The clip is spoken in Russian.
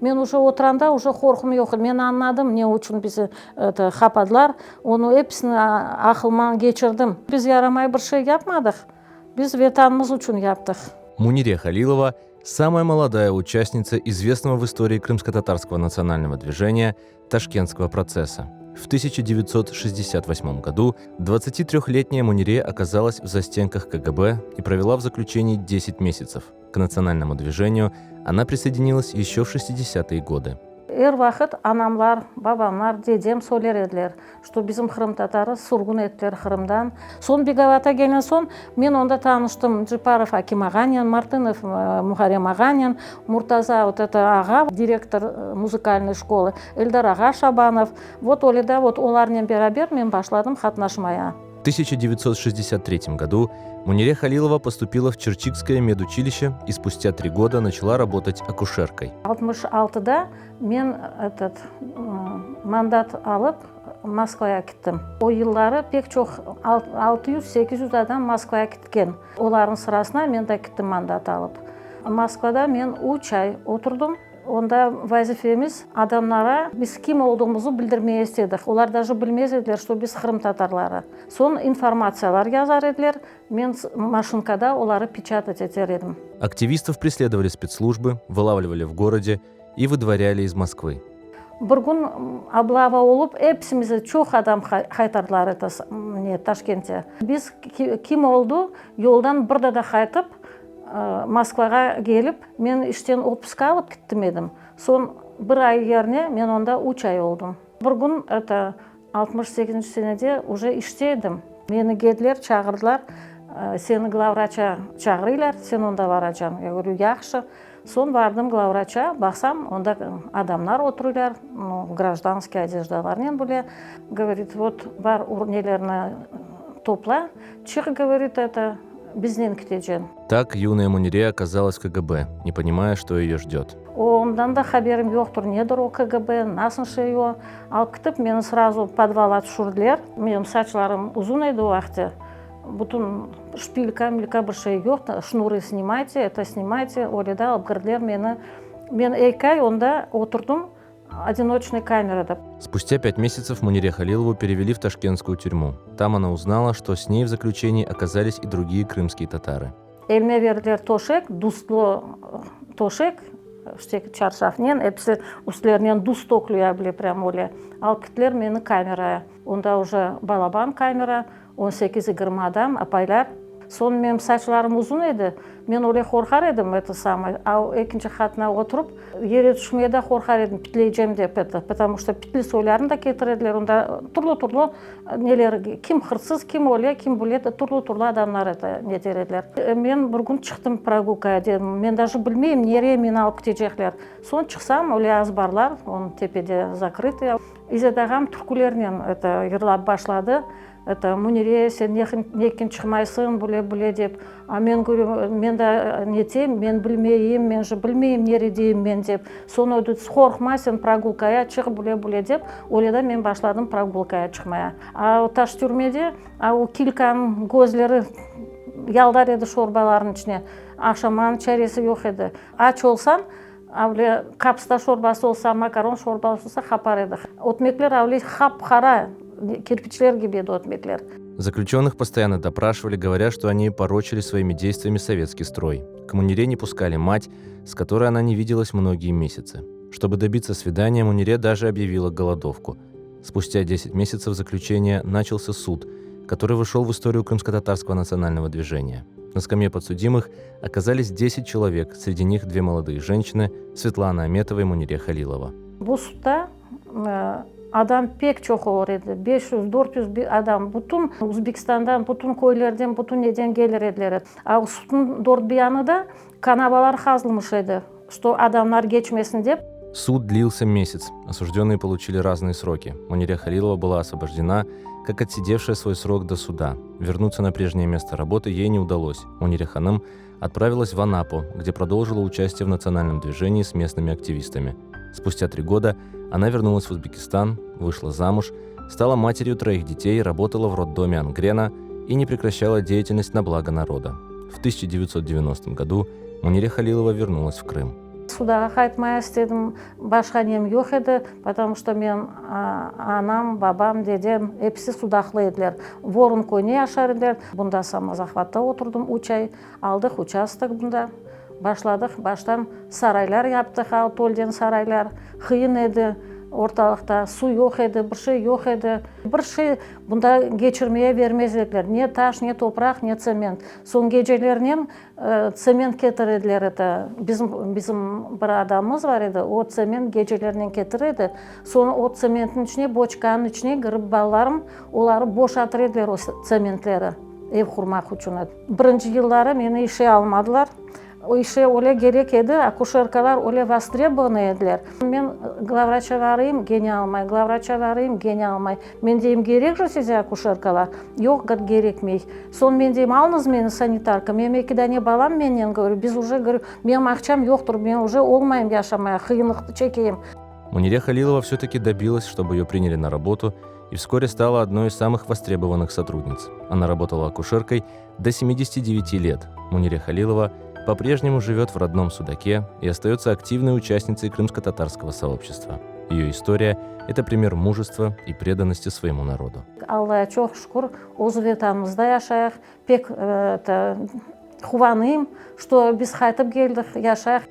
мен уже отыранда уже қорқым жоқ. Мен anladım не үшін bizi қападылар. Onu hepsini ақылман geçirdim. Biz yaramay bir şey yapmadık. Biz vatanımız için yaptık. Мунире Халилова – самая молодая участница известного в истории крымско-татарского национального движения Ташкентского процесса. В 1968 году 23-летняя Мунире оказалась в застенках КГБ и провела в заключении 10 месяцев. К национальному движению она присоединилась еще в 60-е годы. Эр вақыт анамлар, бабамлар, дедем сөйлер еділер, что bizim Қырым татары сұрғын еттілер Қырымдан. Сон Беговата келген сон, мен онда таныштым. Джипаров Аким Ағанин, Мартынов Мухарем Ағанин, Муртаза вот это аға, директор музыкальной школы, Эльдар аға Шабанов. Вот оледа, вот олармен берабер мен башладым қатнашмая. В 1963 году Мунире Халилова поступила в Черчикское медучилище и спустя 3 года начала работать акушеркой. 66-да мен мандат алып Москваға кеттім. О жылдары пек жоқ 600-800 адам Москваға кеткен. Олардың сырасына мен де кеттім мандат алып. Москвада мен 3 ай отырдым. Онда вазифеміз адамдарға біз кім olduğumuzu білдірмей естедік. Олар даже білмез еділер, что біз Қырым татарлары. Сон информациялар язар еділер, мен машинкада олары печатать етер едім. Активистов преследовали спецслужбы, вылавливали в городе и выдворяли из Москвы. Бір күн облава олып, әпсімізі чоқ адам қайтардылар Ташкентте. Біз кім oldu, yoldan бірді да қайтып, Москваға келіп, мен іштен отпуск алып кеттім едім. Сон бір ай ерне мен онда 3 ай олдым. Бір күн 68 сенеде уже іште едім. Мені келділер, чағырдылар, сені главврача чағырылар, сен онда барачам. Я говорю, яқшы. Сон бардым главврача, бақсам, онда адамдар отырылар, гражданский одеждаларнен бөле. Говорит, вот бар нелеріне топла, чық, говорит, это бізден кетежен. Так юная Мунире оказалась в КГБ, не понимая, что ее ждет. Ондан да хаберім жоқтыр, недір о КГБ, насыншы ее. Алып кетіп, мені сразу подвалға түшірділер. Менің сачларым ұзын еді о вақты. Бұтын шпилька, милька бір şey жоқ. Шнуры снимайте, это снимайте. Оледа алып кірділер мені. Мен 2 ай онда отырдым одиночной камерада. Спустя 5 месяцев Мунире Халилову перевели в ташкентскую тюрьму. Там она узнала, что с ней в заключении оказались и другие крымские татары. Эльме берділер тошек, дустлы тошек, штек чаршафнен, әпсі үстлерінен дус токлюя біле прям оле. Алып кеттілер мені камерая. Онда уже балабан камера, 18-20 адам, апайлар. Сон мен сачларым ұзын еді, мен олай қорқар едім, это самый. Ау екінші қатына отырып, ере түшмеде қорқар едім, пітлейджем деп еді. Потому что пітлі сойларын да кетіреділер, онда тұрлы-тұрлы нелер, кім қырсыз, кім олай, кім біледі, тұрлы-тұрлы адамдар нетереділер. Мен бір күн шықтым прогулкаға дедім, мен даже білмеймін, нере мен алып кетежеклер. Сон шықсам, олай аз барлар, он тепеде закрытый. Изедағам түркілерінен ерлап башлады. Это Мунире, сен некен шықмайсың, бұле деп. А мен көрем, мен да нетем, мен білмейім, мен же білмейім, нередейім мен деп. Соны өдіт, қорқма, сен прогулкая чық, бұле деп. Оледа мен башладым прогулкая чықмая. А таш түрмеде, килканың көзлері ялдар еді шорбалардың ішіне. Ақшаман чаресі жоқ еді. Ач олсан, қапыста шорбасы олса, макарон шорбасы олса қапар еді. Отмеклер қап-қара. Кирпичлер гибеду отметлер. Заключенных постоянно допрашивали, говоря, что они порочили своими действиями советский строй. К Мунире не пускали мать, с которой она не виделась многие месяцы. Чтобы добиться свидания, Мунире даже объявила голодовку. Спустя 10 месяцев заключения начался суд, который вошел в историю крымско-татарского национального движения. На скамье подсудимых оказались 10 человек, среди них 2 молодые женщины – Светлана Аметова и Мунире Халилова. Адам пек çok olur еді, 500-400 адам. Бүтін Өзбекстандан, бүтін көйлерден, бүтін неден келер еділер. Ал судың дорбияны да канабалар қазылмыш еді, что адамдар geçмесін деп. Суд длился месяц. Осужденные получили разные сроки. Мунире Халилова была освобождена, как отсидевшая свой срок до суда. Вернуться на прежнее место работы ей не удалось. Мунире Ханым отправилась в Анапу, где продолжила участие в национальном движении с местными активистами. Спустя 3 года она вернулась в Узбекистан, вышла замуж, стала матерью 3 детей, работала в роддоме Ангрена и не прекращала деятельность на благо народа. В 1990 году Мунире Халилова вернулась в Крым. судаға қайтмай істедім. Башқа нем жоқ еді, потому что мен анам, бабам, дедем епсі судақлы еділер. Ворын көне ашар еділер. Бұнда самозахватта отырдым 3 ай. Алдық участок бұнда. Башладық, баштан сарайлар яптық, толден сарайлар. Қиын еді. Орталықта су жоқ еді, бір шей жоқ еді. Бір шей бұнда кечірмeye бермезділер. Не таш, не топырақ, не цемент. Сон кечелерінен цемент кетіреділер еді. Bizim бір адамымыз бар еді, о цемент кечелерінен кетіреді. Соны о цементтің ішіне, бочканың ішіне кіріп балаларым, олары бошатыр еділер о цементлері. Ev құрмақ үшін. Бірінші жылдары мені іше алмадылар. Ише оле керек еді, акушеркалар оле востребованы еділер. Мен главврачаларым гене алмай, главврачаларым гене алмай. Мен дейм керек же сизе акушеркалар? Жоқ, гад керекмей. Сон мен дейм алыңыз мені санитарка. Мен екідәне балам менен говорю, біз уже говорю, мен ақшам жоқтыр, мен уже олмайым яшамай, қиынлықты чекейм. Мунире Халилова все-таки добилась, чтобы ее приняли на работу, и вскоре стала одной из самых востребованных сотрудниц. Она работала акушеркой до 79 лет. Мунире Халилова по-прежнему живет в родном Судаке и остается активной участницей крымско-татарского сообщества. Ее история – это пример мужества и преданности своему народу. Аллаға çok şükür, Өзбекстанымызда яшайық. Пек қуаныйм, что біз қайтып келдік, яшайық.